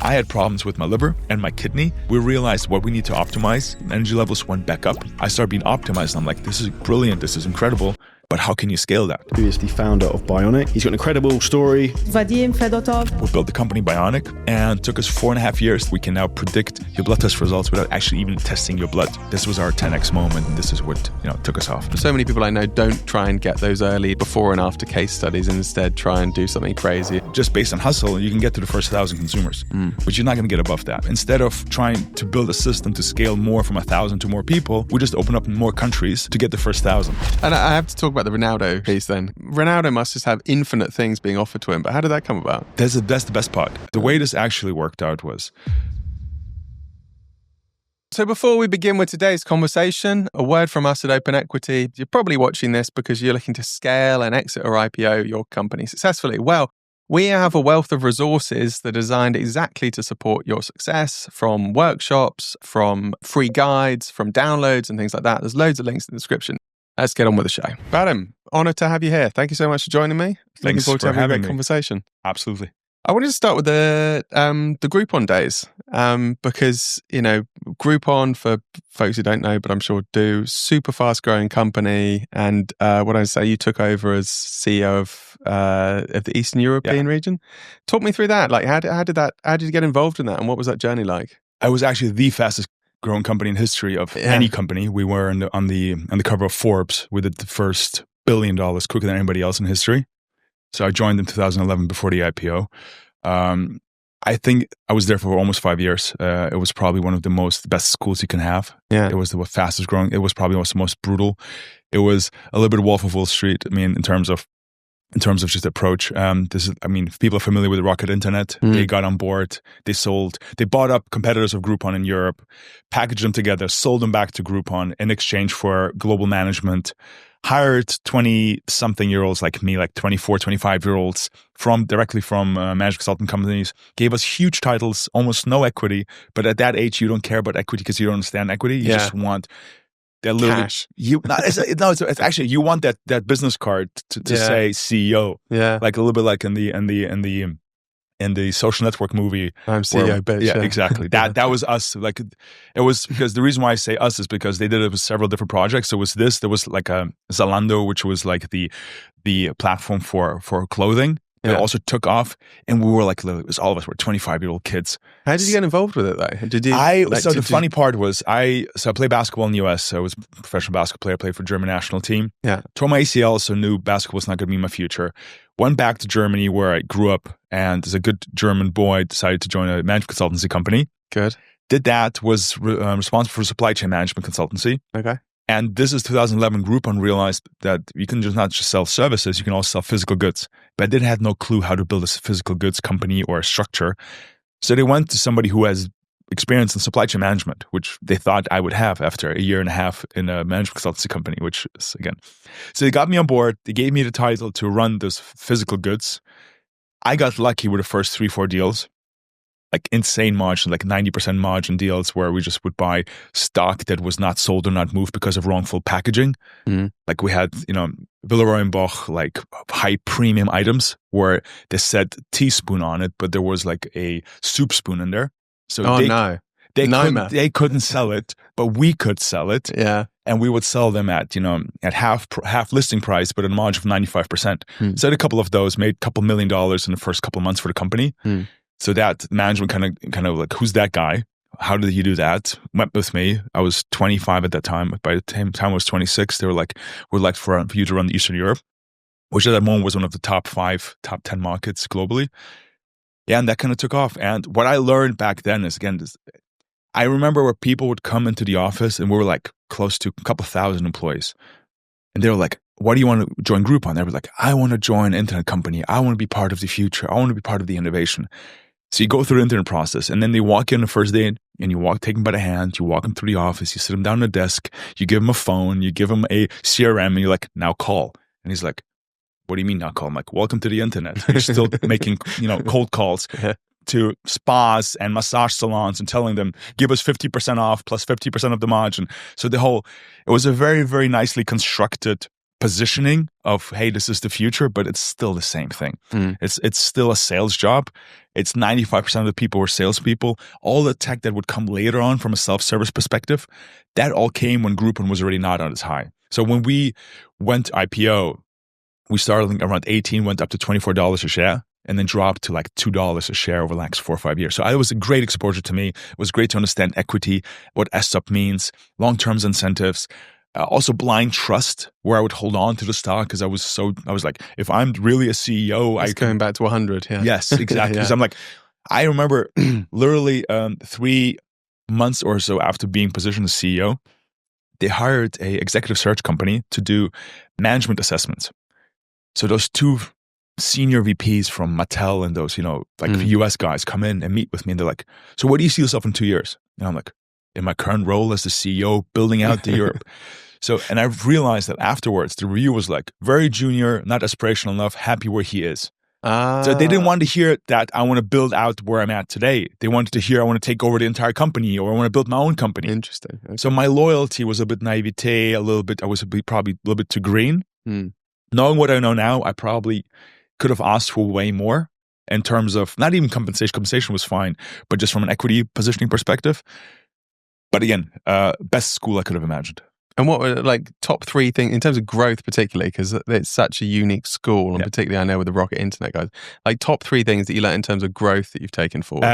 I had problems with my liver and my kidney. We realized what we need to optimize. Energy levels went back up. I started being optimized. I'm like, this is brilliant. This is incredible. But how can you scale that? Who is the founder of Bioniq? He's got an incredible story. Vadim Fedotov. We built the company Bioniq, and it took us 4.5 years. We can now predict your blood test results without actually even testing your blood. This was our 10x moment, and this is what took us off. So many people I know don't try and get those early before and after case studies, and instead try and do something crazy. Just based on hustle, you can get to the first 1,000 consumers, but you're not going to get above that. Instead of trying to build a system to scale more from 1,000 to more people, we just open up in more countries to get the first 1,000. And I have to talk about the Ronaldo piece then. Ronaldo must just have infinite things being offered to him, but how did that come about? That's the best part. The way this actually worked out was... So before we begin with today's conversation, a word from us at Open Equity. You're probably watching this because you're looking to scale and exit or IPO your company successfully. Well, we have a wealth of resources that are designed exactly to support your success, from workshops, from free guides, from downloads and things like that. There's loads of links in the description. Let's get on with the show. Vadim, honoured to have you here. Thank you so much for joining me. Looking forward to having a great conversation. Absolutely. I wanted to start with the Groupon days because, Groupon, for folks who don't know, but I'm sure do, super fast growing company. And what I say, you took over as CEO of the Eastern European region. Talk me through that. Like, how did you get involved in that, and what was that journey like? I was actually the fastest growing company in history of any company. We were on the cover of Forbes. We did the first $1 billion quicker than anybody else in history. So I joined in 2011 before the IPO. I think I was there for almost 5 years. It was probably one of the best schools you can have. Yeah. It was the fastest growing. It was probably also the most brutal. It was a little bit Wolf of Wall Street. I mean, in terms of just approach. If people are familiar with the Rocket Internet, they got on board, they bought up competitors of Groupon in Europe, packaged them together, sold them back to Groupon in exchange for global management, hired 20-something-year-olds like me, like 24, 25-year-olds directly from management consulting companies, gave us huge titles, almost no equity. But at that age, you don't care about equity because you don't understand equity. You just want that little cash. It's actually, you want that business card to say CEO. Yeah, like a little bit like in the Social Network movie. I'm CEO, bitch. Yeah, exactly. That was us. Like, it was because the reason why I say us is because they did it with several different projects. So there was like a Zalando, which was like the platform for clothing. It also took off, and we were like, it was all of us were 25-year-old kids. How did you get involved with it though? Did you? The funny part was I played basketball in the US. So I was a professional basketball player. I played for the German national team. Yeah, tore my ACL, so knew basketball was not going to be my future. Went back to Germany where I grew up, and as a good German boy, decided to join a management consultancy company. Good. Did that. Was responsible for supply chain management consultancy. Okay. And this is 2011. Groupon realized that you can not just sell services, you can also sell physical goods. But they had no clue how to build a physical goods company or a structure. So they went to somebody who has experience in supply chain management, which they thought I would have after a year and a half in a management consultancy company, which is, again. So they got me on board. They gave me the title to run those physical goods. I got lucky with the first 3-4 deals. Like insane margin, like 90% margin deals where we just would buy stock that was not sold or not moved because of wrongful packaging. Like we had, Villeroy & Boch, like high premium items where they said teaspoon on it, but there was like a soup spoon in there. So they couldn't sell it, but we could sell it. Yeah. And we would sell them at half listing price, but at a margin of 95%. So I had a couple of those, made a couple $1 million in the first couple of months for the company. So that management kind of like, who's that guy? How did he do that? Went with me. I was 25 at that time. By the time I was 26, they were like, we'd like for you to run Eastern Europe, which at that moment was one of the top 10 markets globally. Yeah, and that kind of took off. And what I learned back then is, again, I remember where people would come into the office and we were like close to a couple thousand employees. And they were like, why do you want to join Groupon? They were like, I want to join an internet company. I want to be part of the future. I want to be part of the innovation. So you go through the internet process, and then they walk in the first day, and you take them by the hand, you walk them through the office, you sit them down at the desk, you give them a phone, you give them a CRM, and you're like, now call. And he's like, what do you mean now call? I'm like, welcome to the internet. You're still making cold calls to spas and massage salons and telling them, give us 50% off plus 50% of the margin. So it was a very, very nicely constructed positioning of, hey, this is the future, but it's still the same thing. Mm. It's still a sales job. It's 95% of the people were salespeople. All the tech that would come later on from a self-service perspective, that all came when Groupon was already not on its high. So when we went IPO, we started around 18, went up to $24 a share, and then dropped to like $2 a share over the next 4 or 5 years. So it was a great exposure to me. It was great to understand equity, what STOP means, long-term incentives, also blind trust, where I would hold on to the stock because I was like, if I'm really a CEO, it's going back to 100. Yeah. Yes, exactly. Because I'm like, I remember literally 3 months or so after being positioned as CEO, they hired a executive search company to do management assessments. So those two senior VPs from Mattel and those, US guys come in and meet with me and they're like, so where do you see yourself in 2 years? And I'm like, in my current role as the CEO, building out the Europe. So, and I've realized that afterwards, the review was like, very junior, not aspirational enough, happy where he is. So they didn't want to hear that I want to build out where I'm at today. They wanted to hear I want to take over the entire company or I want to build my own company. Interesting. Okay. So my loyalty was a bit naivete, I was probably a little bit too green. Knowing what I know now, I probably could have asked for way more in terms of not even compensation. Compensation was fine, but just from an equity positioning perspective. But again, best school I could have imagined. And what were like top 3 things in terms of growth, particularly because it's such a unique school, and particularly I know with the Rocket Internet guys, like top 3 things that you learned in terms of growth that you've taken forward?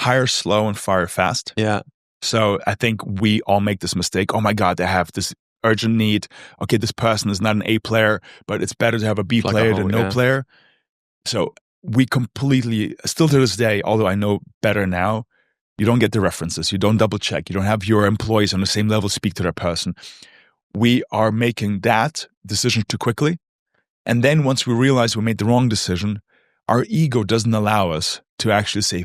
Hire slow and fire fast. Yeah. So I think we all make this mistake. Oh my God, they have this urgent need. Okay, this person is not an A player, but it's better to have a B player than no player. So we completely, still to this day, although I know better now, you don't get the references. You don't double check. You don't have your employees on the same level speak to that person. We are making that decision too quickly. And then once we realize we made the wrong decision, our ego doesn't allow us to actually say,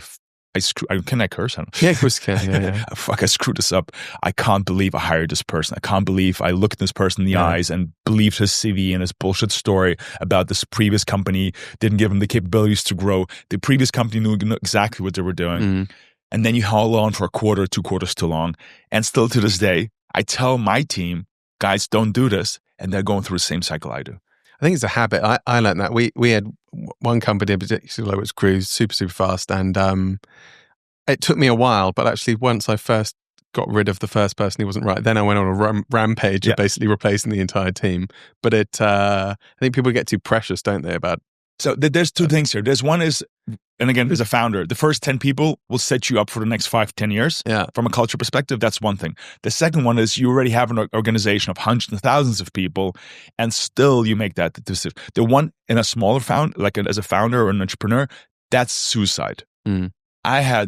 can I curse? Yeah, of course you can. Yeah. Fuck, I screwed this up. I can't believe I hired this person. I can't believe I looked this person in the eyes and believed his CV and his bullshit story about this previous company, didn't give him the capabilities to grow. The previous company knew exactly what they were doing. And then you haul on for a quarter, 2 quarters too long. And still to this day, I tell my team, guys, don't do this. And they're going through the same cycle I do. I think it's a habit. I learned that. We had one company in particular which grew super, super fast. And it took me a while, but actually once I first got rid of the first person who wasn't right, then I went on a rampage of basically replacing the entire team. But I think people get too precious, don't they, about... So there's 2 things here. There's one is, and again, as a founder, the first 10 people will set you up for the next 5-10 years. Yeah. From a culture perspective, that's one thing. The second one is you already have an organization of hundreds and thousands of people, and still you make that decision. The one in a smaller as a founder or an entrepreneur, that's suicide. I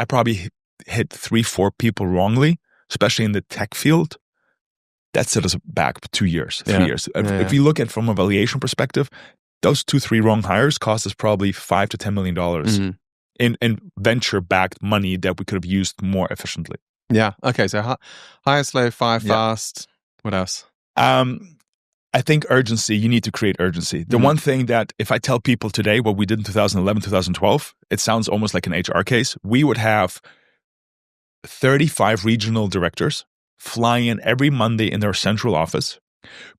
probably hit 3-4 people wrongly, especially in the tech field. That set us back 2 years, 3 years. If you look at from a valuation perspective, those 2-3 wrong hires cost us probably $5 to $10 million in venture-backed money that we could have used more efficiently. Yeah. Okay. So hire slow, fire fast. What else? I think urgency. You need to create urgency. The one thing that if I tell people today what we did in 2011, 2012, it sounds almost like an HR case. We would have 35 regional directors fly in every Monday in their central office,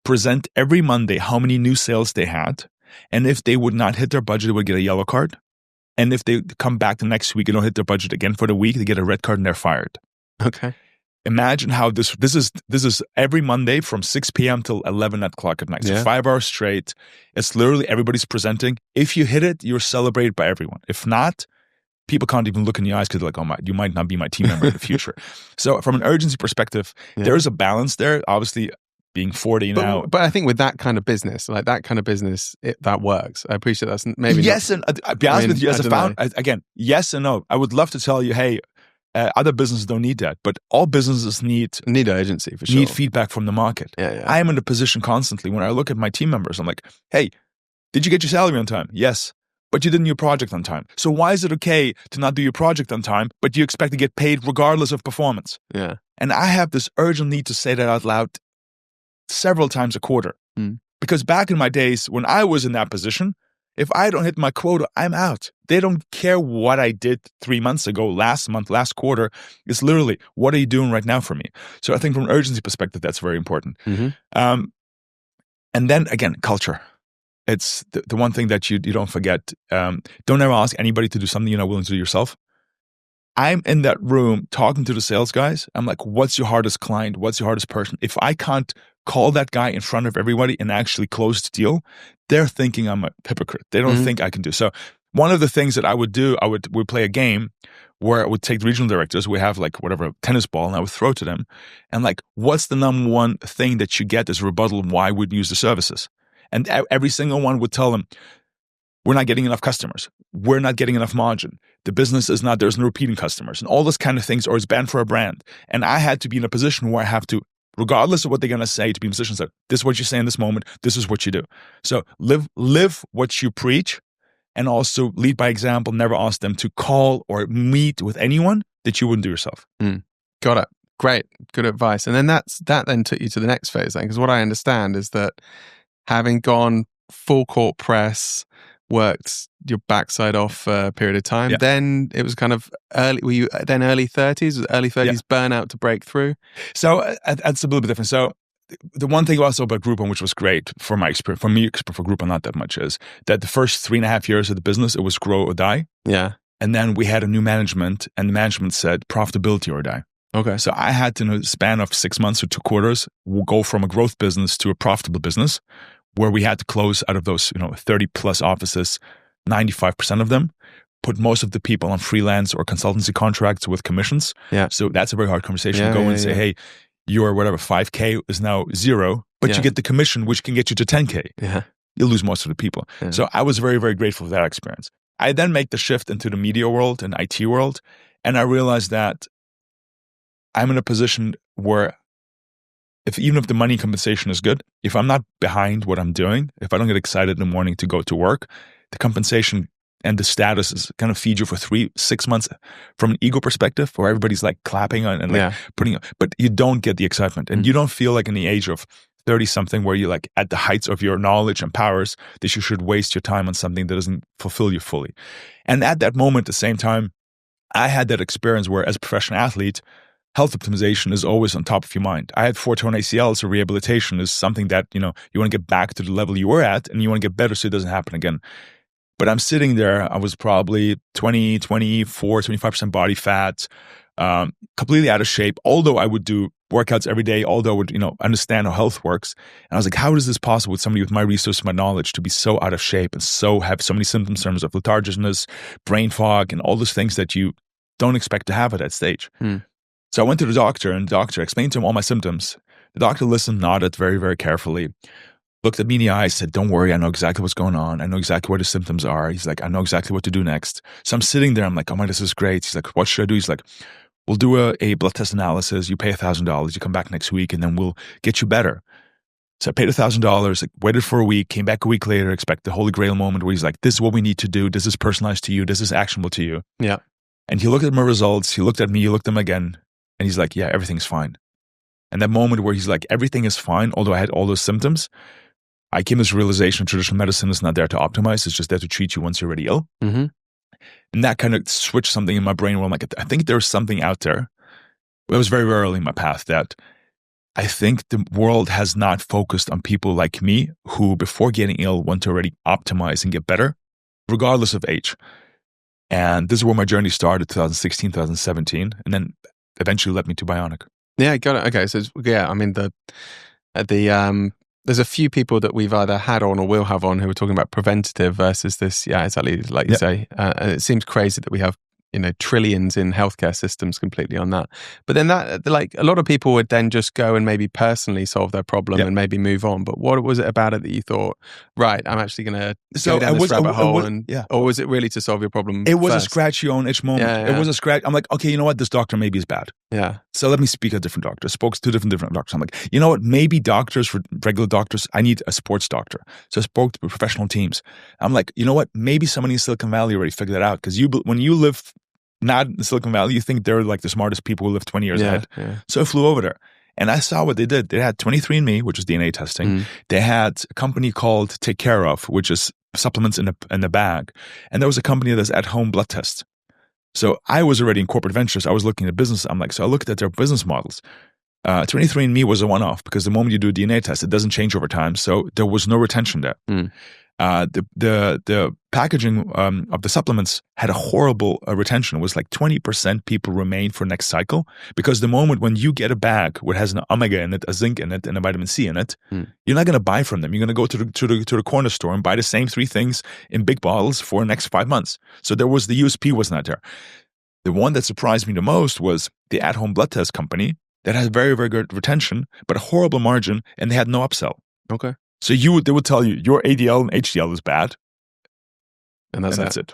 present every Monday how many new sales they had. And if they would not hit their budget, they would get a yellow card. And if they come back the next week and don't hit their budget again for the week, they get a red card and they're fired. Okay. Imagine how this is every Monday from 6 p.m. till 11 o'clock at night. So 5 hours straight. It's literally everybody's presenting. If you hit it, you're celebrated by everyone. If not, people can't even look in the eyes because they're like, you might not be my team member in the future. So from an urgency perspective, there is a balance there. Obviously, being 40 now. But I think with that kind of business, that works. I appreciate that's maybe yes, and I'll be honest with you, as a founder, again, yes and no. I would love to tell you, hey, other businesses don't need that, but all businesses need urgency for sure. Need feedback from the market. I am in the position constantly when I look at my team members, I'm like, hey, did you get your salary on time? Yes, but you didn't do your project on time. So why is it okay to not do your project on time, but you expect to get paid regardless of performance? Yeah. And I have this urgent need to say that out loud several times a quarter. Because back in my days when I was in that position, if I don't hit my quota, I'm out. They don't care what I did 3 months ago, last month, last quarter. It's literally, what are you doing right now for me? So I think from an urgency perspective, that's very important. And then again, culture. It's the one thing that you don't forget. Don't ever ask anybody to do something you're not willing to do yourself. I'm in that room talking to the sales guys. I'm like, what's your hardest client? What's your hardest person? If I can't call that guy in front of everybody and actually close the deal, they're thinking I'm a hypocrite. They don't think I can do. So one of the things that I would do, we'd play a game where I would take the regional directors, we have like whatever tennis ball, and I would throw to them. And like, what's the number one thing that you get as a rebuttal and why we'd use the services? And every single one would tell them, we're not getting enough customers. We're not getting enough margin. The business is not, there's no repeating customers and all those kind of things, or it's banned for a brand. And I had to be in a position where I have to, regardless of what they're going to say, to be in a position that this is what you say in this moment, this is what you do. So live what you preach, and also lead by example. Never ask them to call or meet with anyone that you wouldn't do yourself. Got it. Great. Good advice. And then that then took you to the next phase then, because what I understand is that having gone full court press, worked your backside off for a period of time. Yeah. Then it was kind of early. Were you then early 30s? Was early 30s burnout to break through? So that's a little bit different. So the one thing also about Groupon, which was great for my experience, for me, for Groupon, not that much, is that the first 3.5 years of the business, it was grow or die. Yeah. And then we had a new management, and the management said profitability or die. Okay. So I had to, in a span of 6 months or 2 quarters, we'll go from a growth business to a profitable business, where we had to close out of those 30 plus offices, 95% of them, put most of the people on freelance or consultancy contracts with commissions. Yeah. So that's a very hard conversation. Go and say, hey, your whatever 5K is now 0, but you get the commission, which can get you to 10K. Yeah. You'll lose most of the people. Yeah. So I was very, very grateful for that experience. I then make the shift into the media world and IT world, and I realized that I'm in a position where even if the money compensation is good, if I'm not behind what I'm doing, if I don't get excited in the morning to go to work, the compensation and the status is going to feed you for 3-6 months from an ego perspective, where everybody's like clapping and like putting, but you don't get the excitement, and you don't feel like in the age of 30 something where you're like at the heights of your knowledge and powers that you should waste your time on something that doesn't fulfill you fully. And at that moment, at the same time, I had that experience where as a professional athlete, health optimization is always on top of your mind. I had 4 torn ACLs, so rehabilitation is something that, you want to get back to the level you were at, and you want to get better so it doesn't happen again. But I'm sitting there, I was probably 20, 24, 25% body fat, completely out of shape, although I would do workouts every day, although I would, understand how health works. And I was like, how is this possible with somebody with my resources, my knowledge, to be so out of shape and so have so many symptoms in terms of lethargicness, brain fog, and all those things that you don't expect to have at that stage. So I went to the doctor, and the doctor explained to him all my symptoms. The doctor listened, nodded very, very carefully, looked at me in the eye, said, don't worry, I know exactly what's going on. I know exactly what the symptoms are. He's like, I know exactly what to do next. So I'm sitting there, I'm like, oh my, this is great. He's like, what should I do? He's like, we'll do a blood test analysis. You pay $1,000. You come back next week, and then we'll get you better. So I paid $1,000, like, waited for a week, came back a week later, expect the holy grail moment where he's like, this is what we need to do. This is personalized to you. This is actionable to you. Yeah. And he looked at my results. He looked at me. He looked at them again. And he's like, yeah, everything's fine. And that moment where he's like, everything is fine, although I had all those symptoms, I came to this realization traditional medicine is not there to optimize. It's just there to treat you once you're already ill. And that kind of switched something in my brain where I'm like, I think there's something out there. It was very, very early in my path that I think the world has not focused on people like me who, before getting ill, want to already optimize and get better, regardless of age. And this is where my journey started, 2016, 2017. And then eventually led me to Bioniq. Yeah, got it. Okay, so I mean there's a few people that we've either had on or will have on who are talking about preventative versus this. Yeah, exactly, like you say. And it seems crazy that we have trillions in healthcare systems completely on that. But then that, like, a lot of people would then just go and maybe personally solve their problem and maybe move on. But what was it about it that you thought, right, I'm actually going to go down this rabbit hole? Or was it really to solve your problem It was first? A scratch your own itch moment. It was a scratch. I'm like, okay, you know what? This doctor maybe is bad. Yeah. So let me speak to a different doctor. Spoke to two different doctors. I'm like, you know what? Maybe doctors, for regular doctors, I need a sports doctor. So I spoke to professional teams. I'm like, you know what? Maybe somebody in Silicon Valley already figured that out. Because when you live not in Silicon Valley, you think they're like the smartest people who live 20 years ahead. Yeah. So I flew over there and I saw what they did. They had 23andMe, which is DNA testing. They had a company called Take Care Of, which is supplements in the bag. And there was a company that does at-home blood tests. So I was already in corporate ventures. I was looking at business. I'm like, so I looked at their business models. 23andMe was a one-off because the moment you do a DNA test, it doesn't change over time. So there was no retention there. The packaging of the supplements had a horrible retention. It was like 20% people remain for next cycle, because the moment when you get a bag which has an omega in it, a zinc in it, and a vitamin C in it, you're not going to buy from them. You're going to go to the corner store and buy the same 3 things in big bottles for the next 5 months. So the USP was not there. The one that surprised me the most was the at-home blood test company that has very, very good retention, but a horrible margin, and they had no upsell. Okay. So they would tell you your ADL and HDL is bad, and that's it.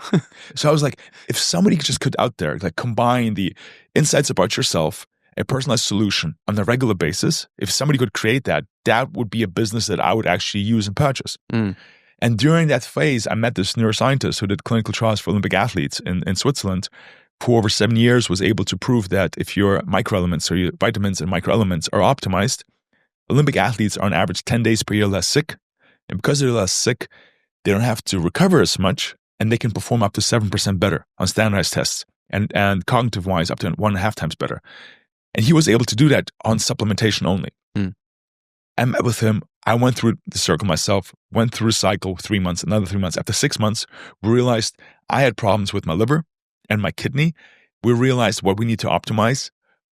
So I was like, if somebody just could out there like combine the insights about yourself, a personalized solution on a regular basis, if somebody could create that, that would be a business that I would actually use and purchase. And during that phase, I met this neuroscientist who did clinical trials for Olympic athletes in Switzerland, who over 7 years was able to prove that if your microelements or your vitamins and microelements are optimized, Olympic athletes are on average 10 days per year less sick. And because they're less sick, they don't have to recover as much, and they can perform up to 7% better on standardized tests, and cognitive-wise up to 1.5 times better. And he was able to do that on supplementation only. I met with him. I went through the circle myself, went through a cycle, 3 months, another 3 months. After 6 months, we realized I had problems with my liver and my kidney. We realized what we need to optimize.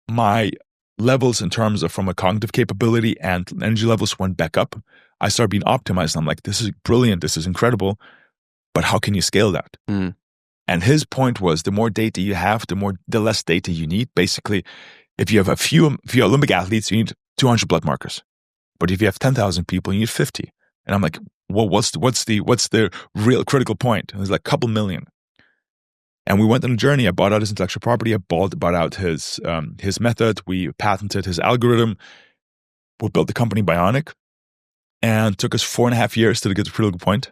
My levels in terms of from a cognitive capability and energy levels went back up. I started being optimized. I'm like, this is brilliant. This is incredible. But how can you scale that? And his point was, the more data you have, the less data you need. Basically, if you have if you're Olympic athletes, you need 200 blood markers. But if you have 10,000 people, you need 50. And I'm like, well, what's the real critical point? And it was like a couple million. And we went on a journey. I bought out his intellectual property. I bought out his method. We patented his algorithm. We built the company Bioniq, and took us 4.5 years to get to the critical point.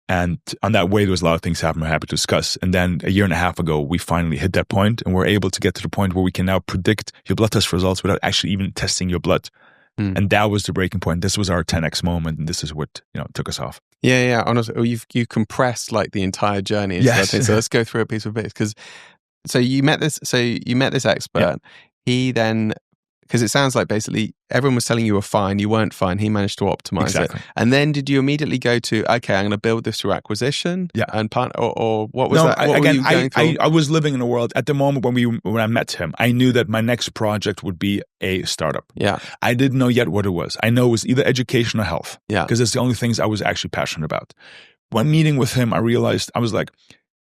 And on that way, there was a lot of things happening I'm happy to discuss. And then 1.5 years ago, we finally hit that point, and we're able to get to the point where we can now predict your blood test results without actually even testing your blood. And that was the breaking point. This was our 10x moment, and this is what took us off. Yeah. Honestly, you compressed like the entire journey. Yes. So let's go through it piece by piece. So you met this expert. Yeah. He then, because it sounds like basically everyone was telling you were fine, you weren't fine. He managed to optimize it. And then did you immediately go to, okay, I'm going to build this through acquisition? Yeah. And or what was that? What were you going through? I was living in a world at the moment when I met him. I knew that my next project would be a startup. Yeah. I didn't know yet what it was. I know it was either education or health. Yeah. Because it's the only things I was actually passionate about. When meeting with him, I realized, I was like,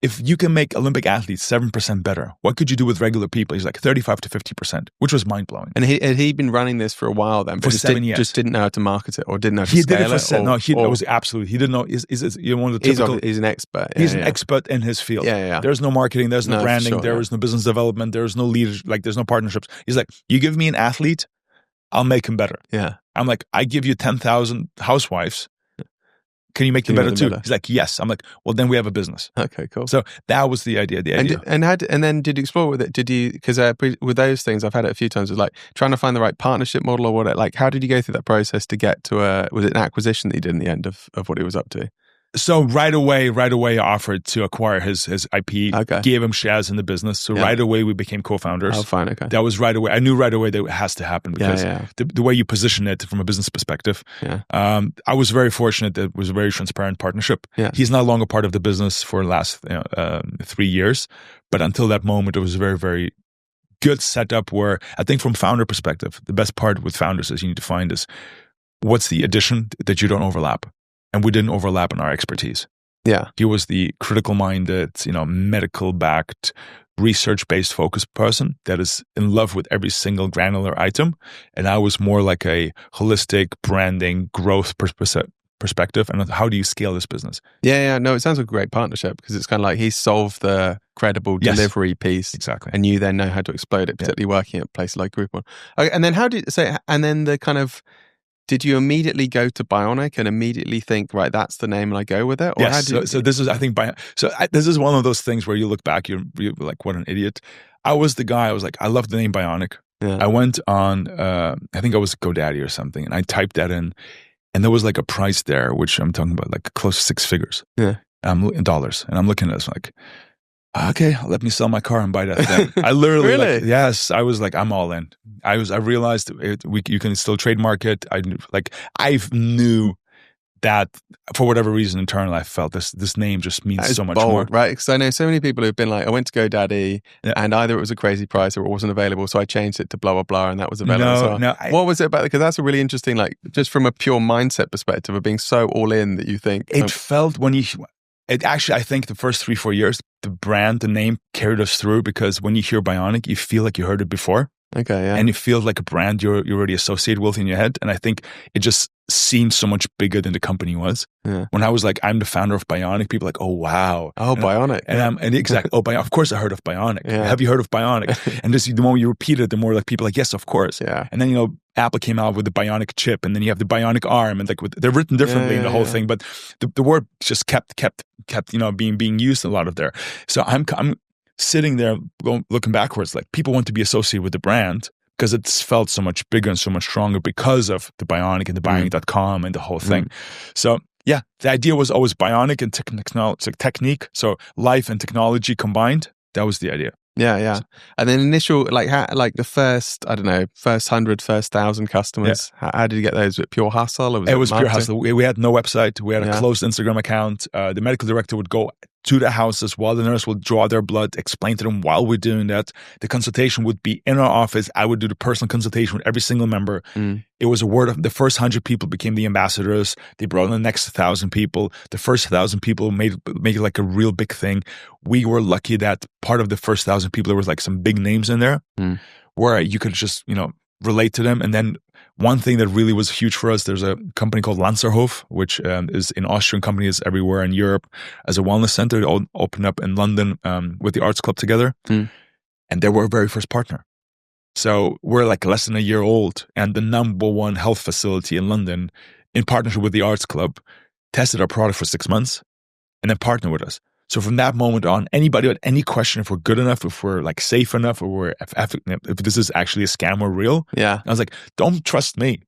if you can make Olympic athletes 7% better, what could you do with regular people? He's like 35 to 50%, which was mind-blowing. And he'd been running this for a while then? For 7 years. Just didn't know how to market it, or didn't know how to scale it? He was absolutely, he didn't know, one of the typical... He's an expert. He's an expert in his field. Yeah. There's no marketing, there's no branding, there is no business development, there's no leadership, like there's no partnerships. He's like, you give me an athlete, I'll make him better. Yeah. I'm like, I give you 10,000 housewives. Can you make them better too? He's like, yes. I'm like, well, then we have a business. Okay, cool. So that was the idea. And then did you explore with it? Did you, because with those things, I've had it a few times, it's like trying to find the right partnership model or what, like how did you go through that process to get to was it an acquisition that you did in the end of what he was up to? So right away, I offered to acquire his IP, gave him shares in the business. So right away, we became co-founders. Oh, fine, okay. That was right away. I knew right away that it has to happen because the way you position it from a business perspective. Yeah. I was very fortunate that it was a very transparent partnership. Yeah. He's no longer part of the business for the last 3 years. But until that moment, it was a very, very good setup where I think from founder perspective, the best part with founders is you need to find is what's the addition that you don't overlap. And we didn't overlap in our expertise. Yeah. He was the critical-minded, medical-backed, research-based focused person that is in love with every single granular item. And I was more like a holistic branding growth perspective. And how do you scale this business? Yeah. No, it sounds like a great partnership because it's kind of like he solved the credible delivery piece. Exactly. And you then know how to explode it, particularly working at places like Groupon. Okay, and then and then the kind of, did you immediately go to Bioniq and immediately think, right, that's the name and I go with it? Or yes. So this is, I think, this is one of those things where you look back, you're like, what an idiot. I was the guy, I was like, I love the name Bioniq. Yeah. I went on, I think I was GoDaddy or something, and I typed that in, and there was like a price there, which I'm talking about like close to 6 figures in dollars. And I'm looking at this like, okay, let me sell my car and buy that thing. I literally, Really? yes, I was like, I'm all in. I realized you can still trademark it. I knew that for whatever reason internally, I felt this name just means so much bold, more. right? Because I know so many people who've been like, I went to GoDaddy and either it was a crazy price or it wasn't available. So I changed it to blah, blah, blah. And that was available. What was it about? Because that's a really interesting, like just from a pure mindset perspective of being so all in that you think. It felt it actually, I think the first 3-4 years, the name carried us through because when you hear Bioniq, you feel like you heard it before. Okay, yeah. And it feels like a brand you're already associated with in your head. And I think it just seemed so much bigger than the company was. Yeah. When I was like, I'm the founder of Bioniq, people were like, oh, wow. Oh, Bioniq. And exactly, of course I heard of Bioniq. Yeah. Have you heard of Bioniq? And just the more you repeat it, the more like people are like, yes, of course. Yeah. And then, Apple came out with the Bioniq chip, and then you have the Bioniq arm, and they're written differently in the whole thing, but the word just kept being used a lot of there. So I'm sitting there looking backwards, like people want to be associated with the brand because it's felt so much bigger and so much stronger because of the Bioniq and the Bioniq.com and the whole thing. So yeah, the idea was always Bioniq and technique. So life and technology combined. That was the idea. Yeah. And then initial, the first 100, first 1,000 customers, how did you get those? Was it pure hustle? Or it was marketing? pure hustle. We had no website. We had a closed Instagram account. The medical director would go to the houses while the nurse would draw their blood, explain to them while we're doing that. The consultation would be in our office. I would do the personal consultation with every single member. It was a word of the first 100 people became the ambassadors. They brought in the next 1,000 people. The first 1,000 people made it like a real big thing. We were lucky that part of the first 1,000 people, there was like some big names in there where you could just, relate to them. And then one thing that really was huge for us, there's a company called Lanzerhof, which is an Austrian company, is everywhere in Europe as a wellness center. They all opened up in London with the Arts Club together. And they were our very first partner. So we're like less than a year old, and the number one health facility in London, in partnership with the Arts Club, tested our product for 6 months and then partnered with us. So from that moment on, anybody had any question if we're good enough, if we're like safe enough, or if this is actually a scam or real. Yeah. I was like, don't trust me.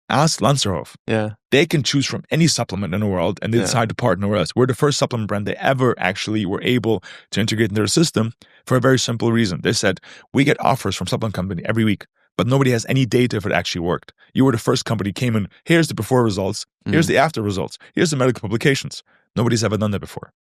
Ask Lanzerhof. Yeah. They can choose from any supplement in the world, and they decide to partner with us. We're the first supplement brand they ever actually were able to integrate into their system for a very simple reason. They said, we get offers from supplement company every week, but nobody has any data if it actually worked. You were the first company came in, here's the before results, here's the after results, here's the medical publications. Nobody's ever done that before.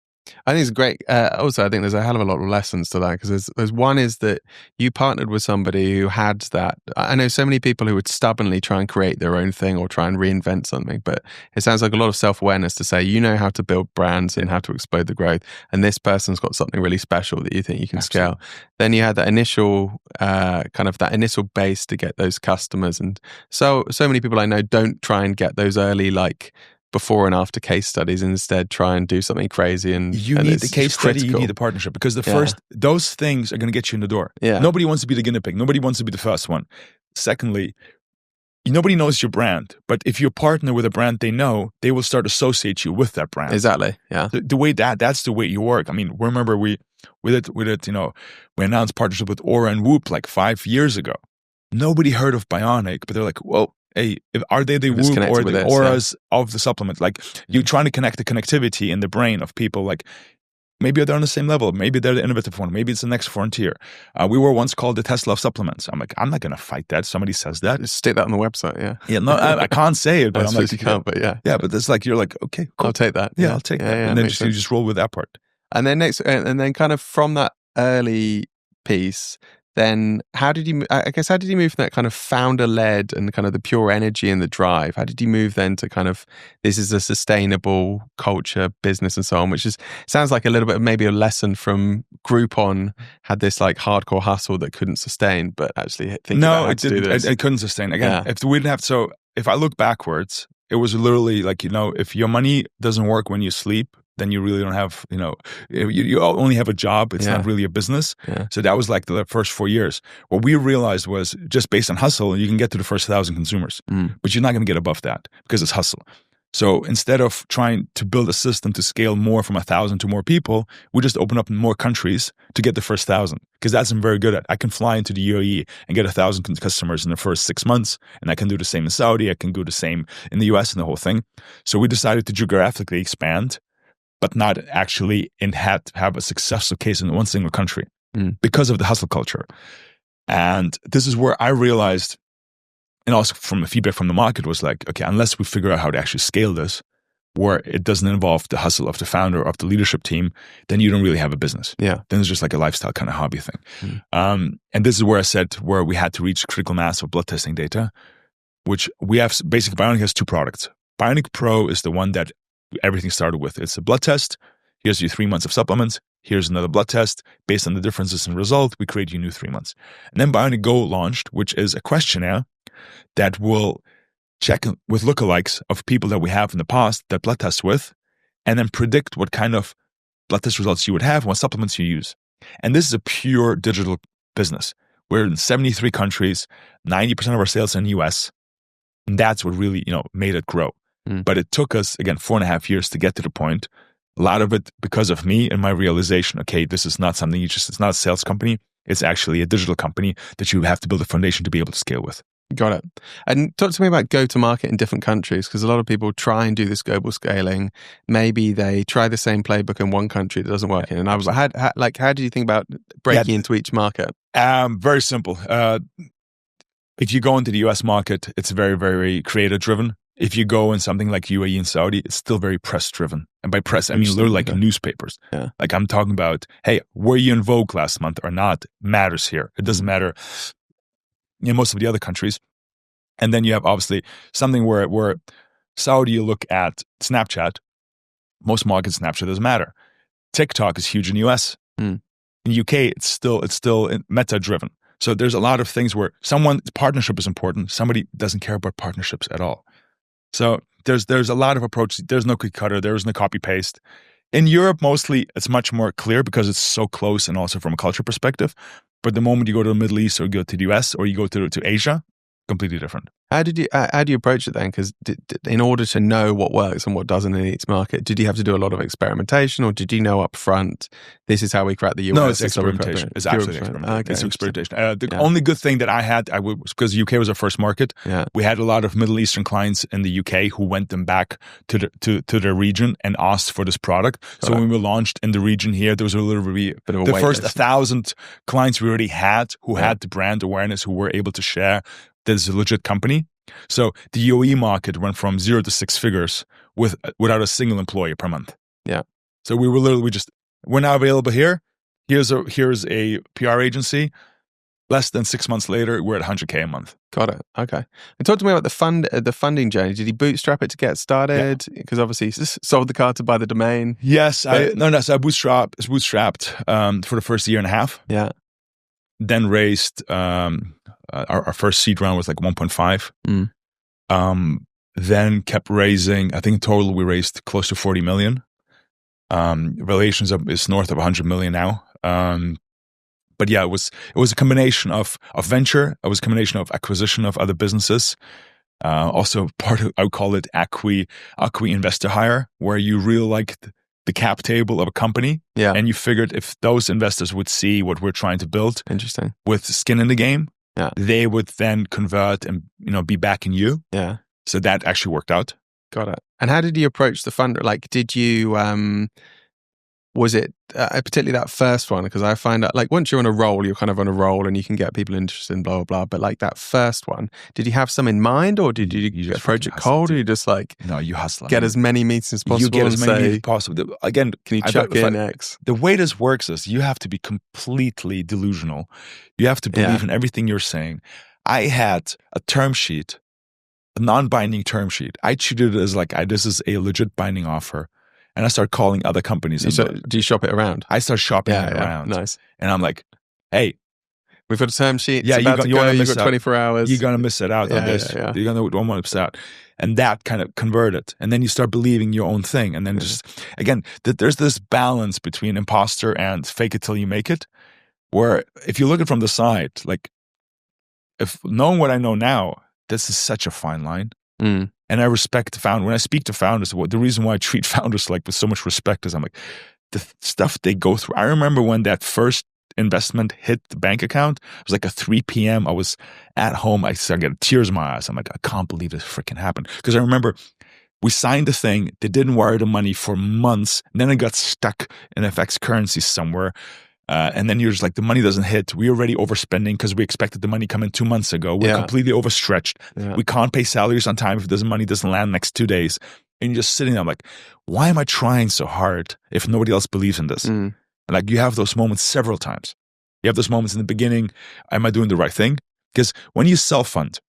I think it's great. Also, I think there's a hell of a lot of lessons to that, because there's one is that you partnered with somebody who had that. I know so many people who would stubbornly try and create their own thing or try and reinvent something, but it sounds like a lot of self-awareness to say, you know how to build brands and how to explode the growth, and this person's got something really special that you think you can scale. Then you had that initial that initial base to get those customers, and so many people I know don't try and get those early before and after case studies, instead try and do something crazy. And you need the case study, you need the partnership, because those things are going to get you in the door. Yeah. Nobody wants to be the guinea pig. Nobody wants to be the first one. Secondly, nobody knows your brand, but if you partner with a brand they know, they will start to associate you with that brand. Exactly. Yeah. The way that's the way you work. I mean, remember we announced partnership with Aura and Whoop like 5 years ago. Nobody heard of Bioniq, but they're like, well, hey, are they the Whoop or the Auras of the supplement? Like, you're trying to connect the connectivity in the brain of people. Like, maybe they're on the same level. Maybe they're the innovative one. Maybe it's the next frontier. We were once called the Tesla of supplements. I'm like, I'm not going to fight that. Somebody says that. Just stick that on the website, yeah. Yeah, no, I can't say it, but I'm like, you can't, but yeah. Yeah, but it's like, you're like, okay, cool. I'll take that. Yeah, I'll take that. And then you just roll with that part. And then kind of from that early piece, then how did you move from that kind of founder-led and kind of the pure energy and the drive? How did you move then to kind of, this is a sustainable culture, business and so on, which sounds like a little bit of maybe a lesson from Groupon, had this like hardcore hustle that couldn't sustain, but actually it couldn't sustain. Again, if I look backwards, it was literally like, if your money doesn't work when you sleep, then you really don't have, you only have a job. It's not really a business. Yeah. So that was like the first 4 years. What we realized was just based on hustle, you can get to the first 1,000 consumers, but you're not going to get above that because it's hustle. So instead of trying to build a system to scale more from 1,000 to more people, we just open up in more countries to get the first 1,000, because that's I'm very good at. I can fly into the UAE and get 1,000 customers in the first 6 months, and I can do the same in Saudi. I can do the same in the US and the whole thing. So we decided to geographically expand, but not actually had to have a successful case in one single country because of the hustle culture. And this is where I realized, and also from the feedback from the market was like, okay, unless we figure out how to actually scale this, where it doesn't involve the hustle of the founder or of the leadership team, then you don't really have a business. Yeah. Then it's just like a lifestyle kind of hobby thing. And this is where I said, where we had to reach critical mass of blood testing data, which we have. Basically, Bioniq has two products. Bioniq Pro is the one that everything started with. It's a blood test. Here's your 3 months of supplements. Here's another blood test. Based on the differences in result, we create you new 3 months. And then Bioniq Go launched, which is a questionnaire that will check with lookalikes of people that we have in the past that blood tests with, and then predict what kind of blood test results you would have and what supplements you use. And this is a pure digital business. We're in 73 countries, 90% of our sales are in the US. And that's what really, made it grow. But it took us, again, 4.5 years to get to the point. A lot of it because of me and my realization, okay, this is not something it's not a sales company. It's actually a digital company that you have to build a foundation to be able to scale with. Got it. And talk to me about go-to-market in different countries, because a lot of people try and do this global scaling. Maybe they try the same playbook in one country that doesn't work in another. How do you think about breaking into each market? Very simple. If you go into the US market, it's very, very creator-driven. If you go in something like UAE and Saudi, it's still very press-driven. And by press, I mean literally like newspapers. Yeah. Like I'm talking about, hey, were you in Vogue last month or not? Matters here. It doesn't matter in most of the other countries. And then you have obviously something where Saudi, you look at Snapchat. Most markets, Snapchat doesn't matter. TikTok is huge in the US. In the UK, it's still meta-driven. So there's a lot of things where partnership is important. Somebody doesn't care about partnerships at all. So there's a lot of approaches. There's no cookie cutter. There's no copy paste. In Europe, mostly it's much more clear because it's so close and also from a culture perspective. But the moment you go to the Middle East or you go to the US or you go to Asia, completely different. How do you approach it then? Because in order to know what works and what doesn't in each market, did you have to do a lot of experimentation, or did you know up front, this is how we crack the US? No, it's experimentation. It's absolutely experimentation. Okay, it's experimentation. The only good thing that I had, because UK was our first market, we had a lot of Middle Eastern clients in the UK who went them back to their region and asked for this product. So when we launched in the region here, there was literally the first 1,000 clients we already had who had the brand awareness, who were able to share this is a legit company. So the UAE market went from 0 to 6 figures without a single employee per month. Yeah. So we were literally we're now available here. Here's a PR agency. Less than 6 months later, we're at 100K a month. Got it. Okay. And talk to me about the funding journey. Did he bootstrap it to get started? Because obviously he sold the car to buy the domain. Yes. So I bootstrapped for the first year and a half. Yeah. Then raised our first seed round was like 1.5. Then kept raising. I think in total we raised close to 40 million. Valuations is north of 100 million now. But yeah, it was a combination of venture. It was a combination of acquisition of other businesses. Also part of, I would call it acqui investor hire, where you really like the cap table of a company. Yeah. And you figured if those investors would see what we're trying to build, interesting, with skin in the game, they would then convert and be backing you. Yeah. So that actually worked out. Got it. And how did you approach the fund? Like, did you was it particularly that first one? Because I find out, like, once you're on a roll, you're kind of on a roll and you can get people interested in blah, blah, blah. But like that first one, did you have some in mind, or did you approach it cold? Or you just like, no, you hustle. Get as many meetings as possible. You get as many meetings as possible. Again, can you chuck in X? The way this works is you have to be completely delusional. You have to believe in everything you're saying. I had a term sheet, a non-binding term sheet. I treated it as like, this is a legit binding offer. And I start calling other companies. Do you shop it around? I start shopping it around. Nice. And I'm like, hey, we've got a term sheet. Yeah, you've got 24 hours. You're going to miss it out on this. Yeah. You're going to want to miss out. And that kind of converted. And then you start believing your own thing. And then just, again, there's this balance between imposter and fake it till you make it. Where if you look at it from the side, like, if knowing what I know now, this is such a fine line. And I respect the founder. When I speak to founders, the reason why I treat founders like with so much respect is I'm like, the stuff they go through. I remember when that first investment hit the bank account, it was like at 3 p.m. I was at home. I started getting tears in my eyes. I'm like, I can't believe this freaking happened. Because I remember We signed the thing. They didn't wire the money for months. And then it got stuck in FX currency somewhere. And then you're just like, the money doesn't hit. We're already overspending because we expected the money come in 2 months ago. We're completely overstretched. Yeah. We can't pay salaries on time if the money doesn't land next 2 days. And you're just sitting there like, why am I trying so hard if nobody else believes in this? Like, you have those moments several times. You have those moments in the beginning. Am I doing the right thing? Because when you self-fund,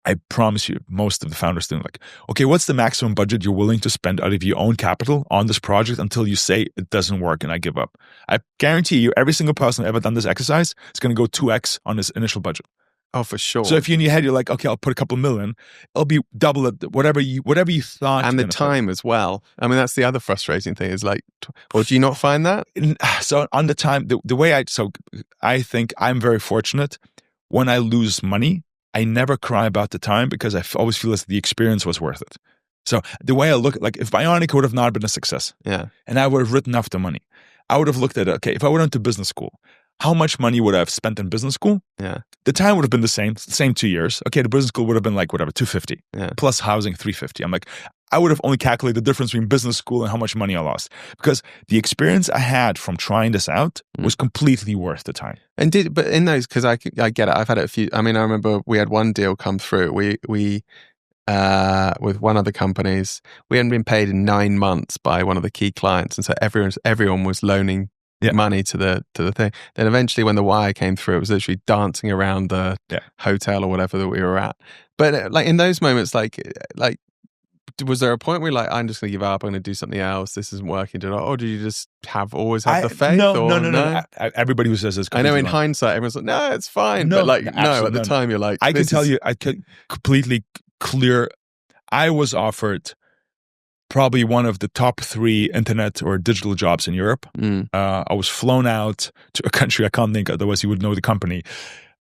I promise you, most of the founders think like, okay, what's the maximum budget you're willing to spend out of your own capital on this project until you say it doesn't work and I give up? I guarantee you, every single person who's ever done this exercise is going to go 2x on this initial budget. Oh, for sure. So if you're in your head, you're like, okay, I'll put a couple million. It'll be double it, whatever you thought. And the time as well. I mean, that's the other frustrating thing is like, well, do you not find that? So on the time, the way I think I'm very fortunate. When I lose money, I never cry about the time because I always feel as the experience was worth it. So the way I look, like if Bioniq would have not been a success, and I would have written off the money, I would have looked at it, okay, if I went to business school, how much money would I have spent in business school? Yeah. The time would have been the same 2 years. Okay, the business school would have been like whatever, 250 plus housing 350. I'm like, I would have only calculated the difference between business school and how much money I lost because the experience I had from trying this out was completely worth the time. And but in those, because I get it, I've had it a few. I mean, I remember we had one deal come through. We with one of the companies, we hadn't been paid in 9 months by one of the key clients, and so everyone was loaning money to the thing. Then eventually, when the wire came through, it was literally dancing around the hotel or whatever that we were at. But like in those moments, like. Was there a point where you're like, I'm just going to give up, I'm going to do something else, this isn't working? Or did you just always have the faith? No. Everybody who says this, I know in hindsight, everyone's like, no, it's fine. But like, no, at the time, you're like, I can tell you, I could completely clear. I was offered probably one of the top 3 internet or digital jobs in Europe. I was flown out to a country I can't think, otherwise you would know the company.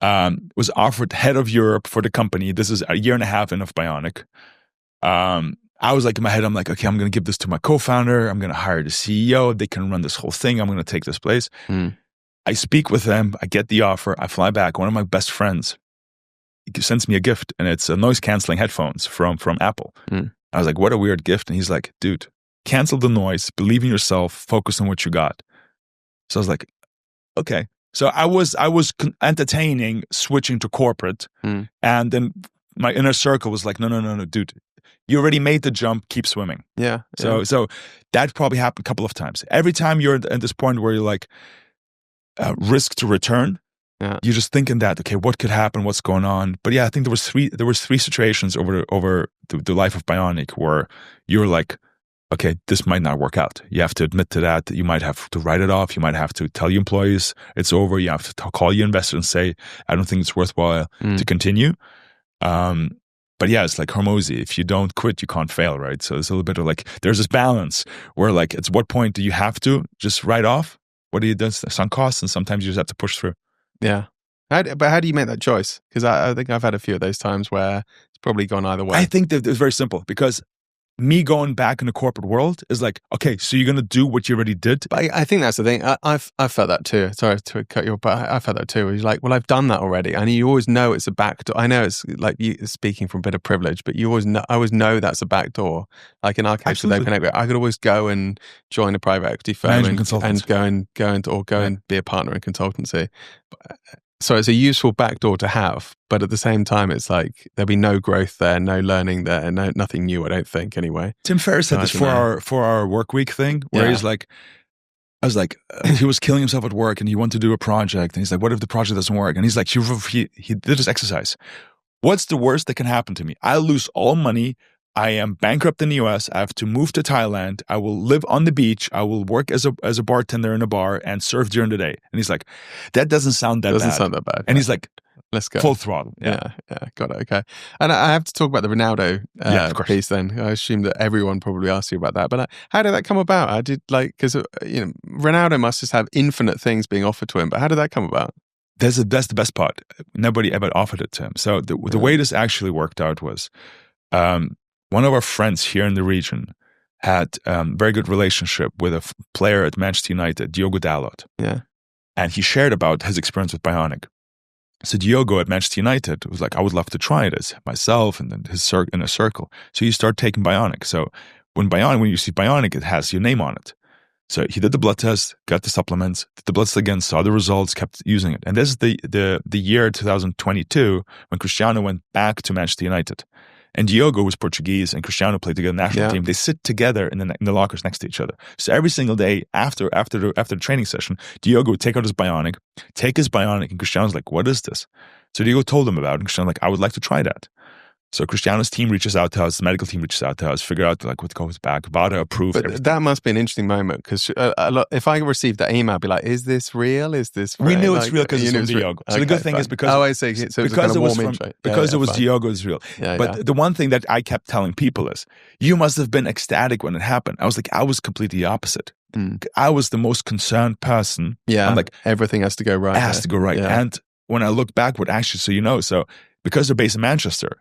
Was offered head of Europe for the company. This is a year and a half in of Bioniq. I was like in my head, I'm like, okay, I'm going to give this to my co-founder. I'm going to hire the CEO. They can run this whole thing. I'm going to take this place. I speak with them. I get the offer. I fly back. One of my best friends sends me a gift, and it's a noise canceling headphones from Apple. I was like, what a weird gift. And he's like, dude, cancel the noise, believe in yourself, focus on what you got. So I was like, okay. So I was entertaining switching to corporate. And then my inner circle was like, no, dude. You already made the jump, keep swimming. So that probably happened a couple of times. Every time you're at this point where you're like, risk to return, you're just thinking that, okay, what could happen? What's going on? But yeah, I think there was three situations over the life of Bioniq where you're like, okay, this might not work out. You have to admit to that. You might have to write it off. You might have to tell your employees it's over. You have to call your investor and say, I don't think it's worthwhile to continue. But yeah, it's like Hormozy. If you don't quit, you can't fail, right? So it's a little bit of like, there's this balance where like, at what point do you have to just write off what you do, sunk costs, and sometimes you just have to push through. Yeah. But how do you make that choice? Because I think I've had a few of those times where it's probably gone either way. I think that it's very simple because me going back in the corporate world is like, okay, so you're going to do what you already did. But I think that's the thing. I've felt that too. Sorry to cut you off, but I felt that too. You're like, well, I've done that already. And you always know it's a back door. I know it's like you speaking from a bit of privilege, but I always know that's a back door. Like in our case with Open Equity, I could always go and join a private equity firm and go and be a partner in consultancy. So it's a useful backdoor to have, but at the same time, it's like there'll be no growth there, no learning there, and nothing new. I don't think anyway. Tim Ferriss said this for our work week thing, where he's like, I was like, he was killing himself at work, and he wanted to do a project, and he's like, what if the project doesn't work? And he's like, he did this exercise. What's the worst that can happen to me? I lose all money. I am bankrupt in the US. I have to move to Thailand. I will live on the beach. I will work as a bartender in a bar and serve during the day. And he's like, that doesn't sound that bad. Doesn't sound that bad. And he's like, let's go. Full throttle. Yeah, got it. Okay. And I have to talk about the Ronaldo piece then. I assume that everyone probably asked you about that. But how did that come about? Because Ronaldo must just have infinite things being offered to him. But how did that come about? That's the best part. Nobody ever offered it to him. So the way this actually worked out was, one of our friends here in the region had a very good relationship with a player at Manchester United, Diogo Dalot. Yeah. And he shared about his experience with Bioniq. So Diogo at Manchester United was like, I would love to try it as myself and then his in a circle. So you start taking Bioniq. So when you see Bioniq, it has your name on it. So he did the blood test, got the supplements, did the blood test again, saw the results, kept using it. And this is the year 2022 when Cristiano went back to Manchester United. And Diogo was Portuguese and Cristiano played together in the national team. They sit together in the lockers next to each other. So every single day after the training session, Diogo would take out his Bioniq, and Cristiano's like, what is this? So Diogo told him about it, and Cristiano's like, I would like to try that. So Cristiano's team reaches out to us, the medical team reaches out to us, figure out like what goes back. VADA approved everything. That must be an interesting moment because if I received that email, I'd be like, is this real? Is this real? We knew it's real because it's from Diogo. So the good thing is because I see. So because it was Diogo, it's real. But the one thing that I kept telling people is, you must have been ecstatic when it happened. I was like, I was completely opposite. I was the most concerned person. Yeah, I'm like, everything has to go right. It has to go right. Yeah. And when I look backward, actually, because they're based in Manchester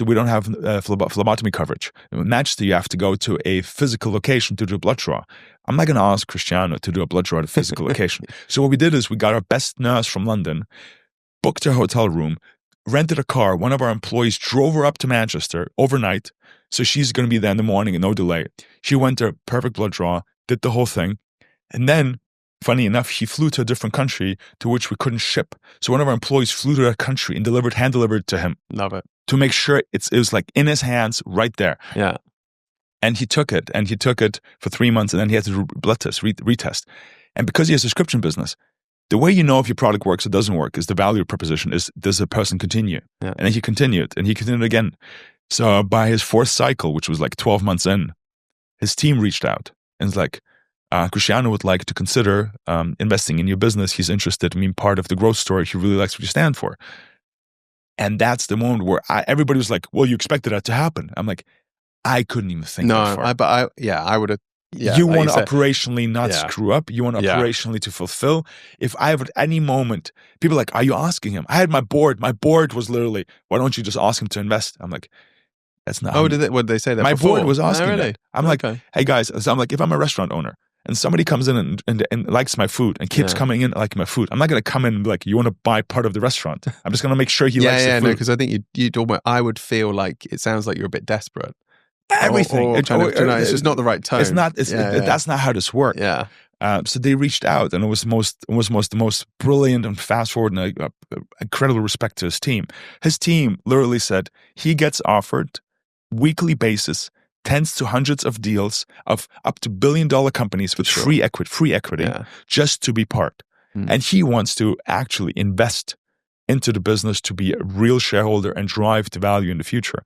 we don't have phlebotomy coverage. In Manchester, you have to go to a physical location to do a blood draw. I'm not going to ask Cristiano to do a blood draw at a physical location. So what we did is we got our best nurse from London, booked her hotel room, rented a car. One of our employees drove her up to Manchester overnight. So she's going to be there in the morning and no delay. She went to a perfect blood draw, did the whole thing. And then, funny enough, he flew to a different country to which we couldn't ship. So one of our employees flew to that country and hand delivered to him. Love it. To make sure it was like in his hands right there. Yeah. And he took it for 3 months, and then he had to do blood test, retest. And because he has a subscription business, the way you know if your product works or doesn't work is the value proposition is, does the person continue? Yeah. And then he continued again. So by his fourth cycle, which was like 12 months in, his team reached out and was like, Cristiano would like to consider investing in your business. He's interested in being part of the growth story. He really likes what you stand for. And that's the moment where everybody was like, well, you expected that to happen. I'm like, I couldn't even think that far. I would have. Yeah, you want to operationally not screw up. You want operationally to fulfill. If I have at any moment, people are like, are you asking him? I had my board. My board was literally, why don't you just ask him to invest? I'm like, that's not. Oh, what did they say that? My before? board was asking really? that. I'm like, hey guys, so I'm like, if I'm a restaurant owner and somebody comes in and likes my food and keeps coming in liking my food, I'm not going to come in and be like, you want to buy part of the restaurant. I'm just going to make sure he likes the food. No, because I think I would feel like it sounds like you're a bit desperate. Everything. It's just not the right tone. It's not. That's not how this works. Yeah. So they reached out, and it was the most brilliant and fast forward and incredible respect to his team. His team literally said he gets offered weekly basis tens to hundreds of deals of up to $1 billion companies with free equity just to be part. And he wants to actually invest into the business to be a real shareholder and drive the value in the future.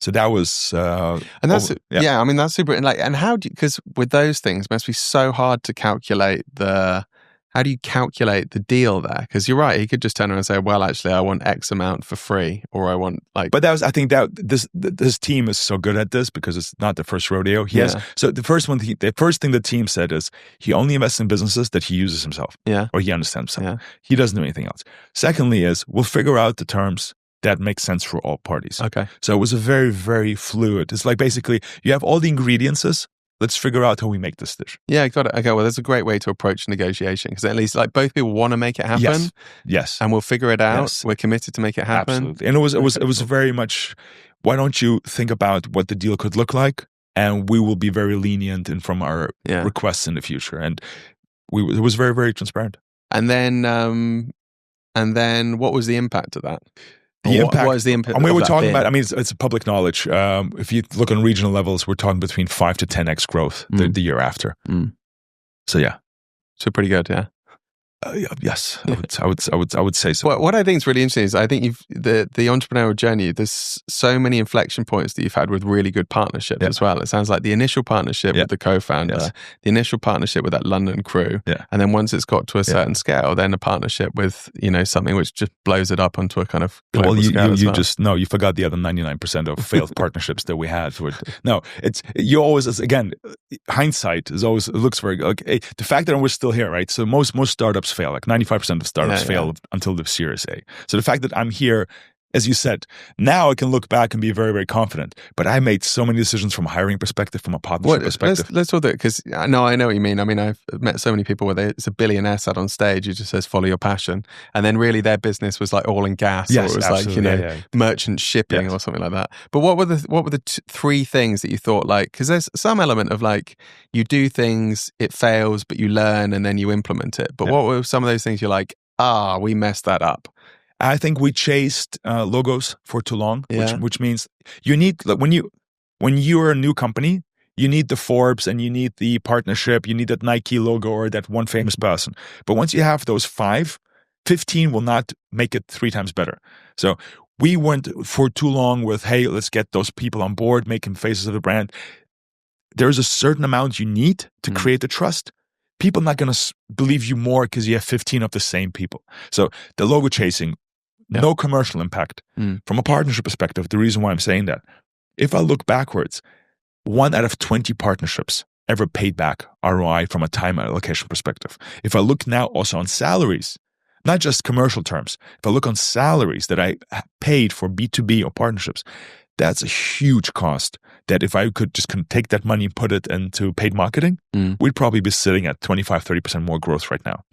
So that was, and that's I mean that's super. And how do you, because with those things, it must be so hard to calculate how do you calculate the deal there? Because you're right, he could just turn around and say, well, actually, I want X amount for free, or I want like. But I think that this team is so good at this because it's not the first rodeo he has. So the first thing the team said is he only invests in businesses that he uses himself, or he understands himself. Yeah. He doesn't do anything else. Secondly, is we'll figure out the terms that makes sense for all parties. Okay. So it was a very, very fluid. It's like basically you have all the ingredients. Let's figure out how we make this dish. Yeah, got it. Okay, well, that's a great way to approach negotiation because at least like both people want to make it happen. Yes. And we'll figure it out. Yes. We're committed to make it happen. Absolutely. And it was very much, why don't you think about what the deal could look like, and we will be very lenient from our requests in the future. And it was very, very transparent. And then what was the impact of that? What is the impact? And we were talking about, I mean, it's public knowledge. If you look on regional levels, we're talking between 5 to 10x growth the year after. So yeah. So pretty good, yeah. Yes, I would say so. What I think is really interesting is I think the entrepreneurial journey. There's so many inflection points that you've had with really good partnerships as well. It sounds like the initial partnership with the co-founder, the initial partnership with that London crew, and then once it's got to a certain scale, then a partnership with something which just blows it up onto a kind of global scale as well. You forgot the other 99% of failed partnerships that we had. You always, again, hindsight is always, it looks very like the fact that we're still here, right? So most startups fail. Like 95% of startups fail until the Series A. So the fact that I'm here as you said, now I can look back and be very, very confident. But I made so many decisions from a hiring perspective, from a partnership perspective. Let's talk that, because I know what you mean. I mean, I've met so many people where it's a billionaire sat on stage who just says, follow your passion. And then really their business was like oil and gas, Yes, or it was absolutely. like, merchant shipping or something like that. But what were the three things that you thought, like, because there's some element of like, you do things, it fails, but you learn and then you implement it. But what were some of those things you're like, we messed that up? I think we chased logos for too long, which means you need, like, when you're a new company, you need the Forbes and you need the partnership, you need that Nike logo or that one famous person. But once you have those 15 will not make it 3 times better. So we went for too long with, hey, let's get those people on board, make them faces of the brand. There's a certain amount you need to create the trust. People are not going to believe you more because you have 15 of the same people. So the logo chasing, no commercial impact. From a partnership perspective, the reason why I'm saying that, if I look backwards, 1 out of 20 partnerships ever paid back ROI from a time allocation perspective. If I look now also on salaries, not just commercial terms, if I look on salaries that I paid for B2B or partnerships, that's a huge cost that if I could just take that money and put it into paid marketing, we'd probably be sitting at 25-30% more growth right now.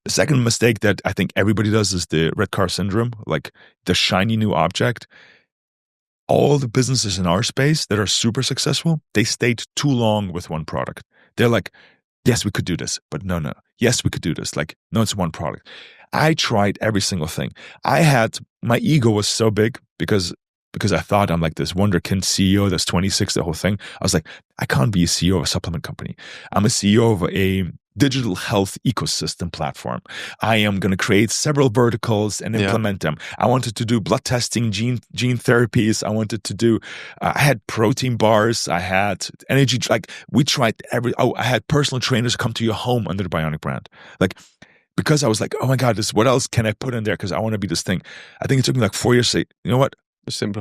The second mistake that I think everybody does is the red car syndrome, like the shiny new object. All the businesses in our space that are super successful, they stayed too long with one product. They're like, yes, we could do this, but no. Yes, we could do this. Like, no, it's one product. I tried every single thing. My ego was so big because I thought I'm like this wonderkind CEO that's 26, the whole thing. I was like, I can't be a CEO of a supplement company. I'm a CEO of a digital health ecosystem platform. I am going to create several verticals and implement them. I wanted to do blood testing, gene therapies. I wanted to do, I had protein bars. I had energy, like we tried I had personal trainers come to your home under the Bioniq brand. Like, because I was like, oh my God, what else can I put in there? Because I want to be this thing. I think it took me like 4 years to say, you know what?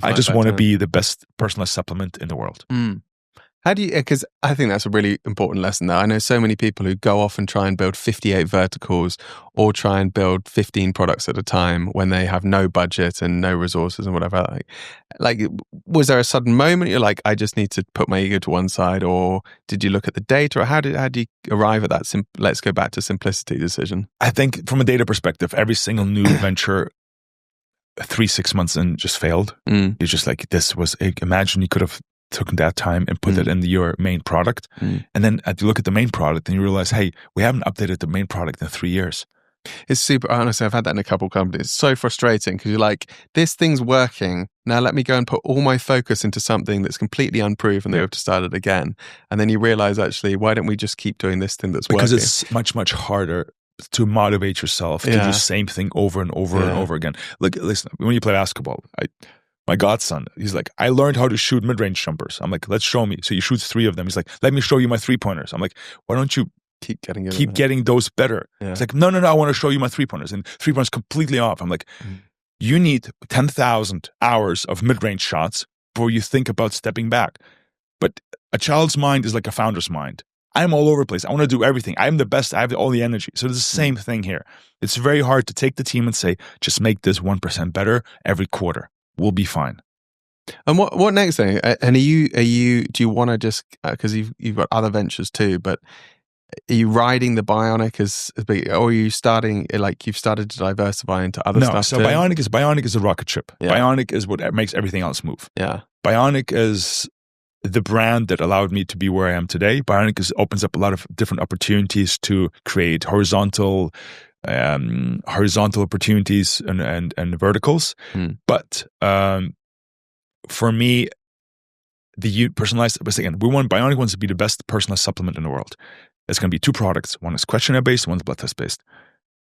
I just want to be the best personalized supplement in the world. How do you, because I think that's a really important lesson there. I know so many people who go off and try and build 58 verticals or try and build 15 products at a time when they have no budget and no resources and whatever. Like, was there a sudden moment you're like, I just need to put my ego to one side, or did you look at the data, or how do you arrive at that let's go back to simplicity decision? I think from a data perspective, every single new venture 3-6 months in just failed. You're just like, imagine you could have taken that time and put it in your main product. And then you look at the main product and you realize, hey, we haven't updated the main product in 3 years. It's super, honestly, I've had that in a couple of companies. It's so frustrating because you're like, this thing's working. Now let me go and put all my focus into something that's completely unproven. They have to start it again. And then you realize, actually, why don't we just keep doing this thing that's working? Because it's much, much harder to motivate yourself to do the same thing over and over and over again. Like, listen, when you play basketball, my godson, he's like, I learned how to shoot mid-range jumpers. I'm like, let's show me. So he shoots 3 of them. He's like, let me show you my 3-pointers. I'm like, why don't you keep getting those better? It's like, no, I want to show you my 3-pointers. And 3-pointers completely off. I'm like, you need 10,000 hours of mid-range shots before you think about stepping back. But a child's mind is like a founder's mind. I'm all over the place. I want to do everything. I'm the best. I have all the energy. So it's the same thing here. It's very hard to take the team and say, just make this 1% better every quarter. We'll be fine. And what next then? And do you want to just, because you've got other ventures too, but are you riding the Bioniq as big, or are you starting, like you've started to diversify into other stuff so too? Bioniq is a rocket ship. Bioniq is what makes everything else move. Bioniq is the brand that allowed me to be where I am today. Bioniq opens up a lot of different opportunities to create horizontal opportunities and verticals. But for me, the personalized, again, Bioniq wants to be the best personalized supplement in the world. It's going to be 2 products. One is questionnaire based, one is blood test based.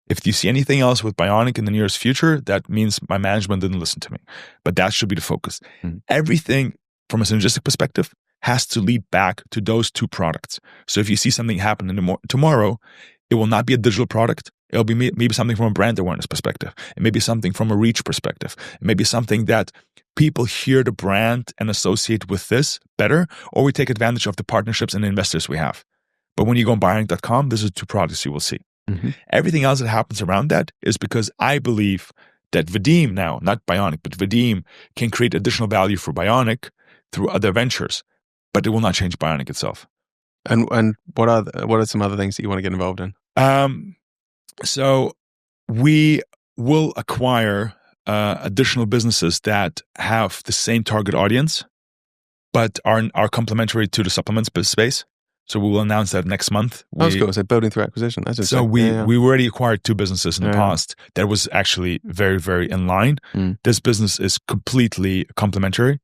If you see anything else with Bioniq in the nearest future, that means my management didn't listen to me. But that should be the focus. Everything from a synergistic perspective has to lead back to those 2 products. So if you see something happen tomorrow, it will not be a digital product. It'll be maybe something from a brand awareness perspective. It may be something from a reach perspective. It may be something that people hear the brand and associate with this better, or we take advantage of the partnerships and the investors we have. But when you go on Bioniq.com, this is 2 products you will see. Everything else that happens around that is because I believe that Vadim now, not Bioniq, but Vadim can create additional value for Bioniq through other ventures, but it will not change Bioniq itself. And what are some other things that you want to get involved in? So we will acquire additional businesses that have the same target audience, but are complementary to the supplements space. So we will announce that next month. That's cool. So building through acquisition. So we already acquired 2 businesses in the past that was actually very, very in line. This business is completely complementary,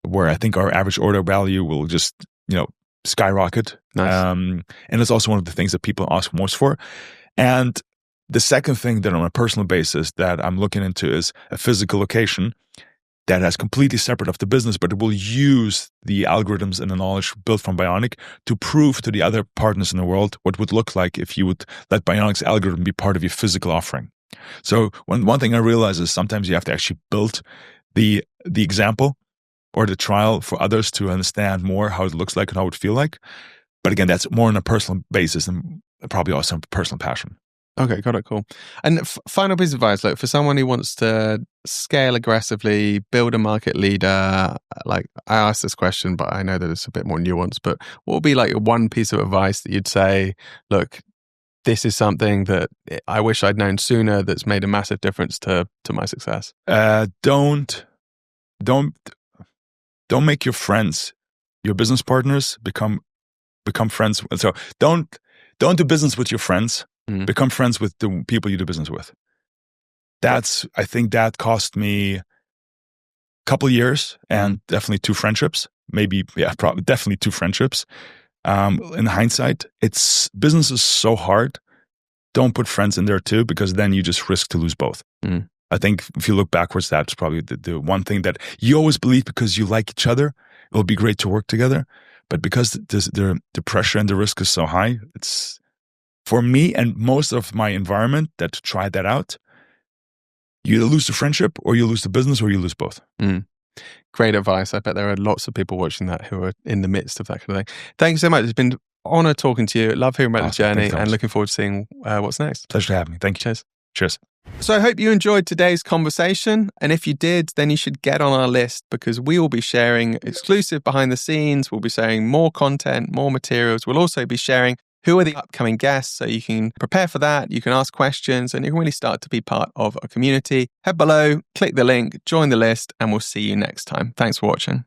where I think our average order value will just, skyrocket. Nice. And it's also one of the things that people ask most for. And the second thing that on a personal basis that I'm looking into is a physical location that is completely separate of the business, but it will use the algorithms and the knowledge built from Bioniq to prove to the other partners in the world what would look like if you would let Bioniq's algorithm be part of your physical offering. So one thing I realize is sometimes you have to actually build the example or the trial for others to understand more how it looks like and how it would feel like. But again, that's more on a personal basis and probably also a personal passion. Okay, got it, cool. And final piece of advice, like for someone who wants to scale aggressively, build a market leader, like I asked this question, but I know that it's a bit more nuanced, but what would be like one piece of advice that you'd say, look, this is something that I wish I'd known sooner that's made a massive difference to my success? Don't make your friends, your business partners, become friends. So don't do business with your friends. Become friends with the people you do business with. I think that cost me a couple years and definitely 2 friendships. Definitely 2 friendships. In hindsight, business is so hard. Don't put friends in there too, because then you just risk to lose both. I think if you look backwards, that's probably the one thing that you always believe because you like each other, it will be great to work together. But because the pressure and the risk is so high, it's for me and most of my environment that tried that out, you either lose the friendship or you lose the business or you lose both. Great advice. I bet there are lots of people watching that who are in the midst of that kind of thing. Thank you so much. It's been an honor talking to you. Love hearing about the journey and looking forward to seeing what's next. Pleasure to have me. Thank you. Cheers. So I hope you enjoyed today's conversation. And if you did, then you should get on our list because we will be sharing exclusive behind the scenes. We'll be sharing more content, more materials. We'll also be sharing who are the upcoming guests, so you can prepare for that, you can ask questions, and you can really start to be part of a community. Head below, click the link, join the list, and we'll see you next time. Thanks for watching.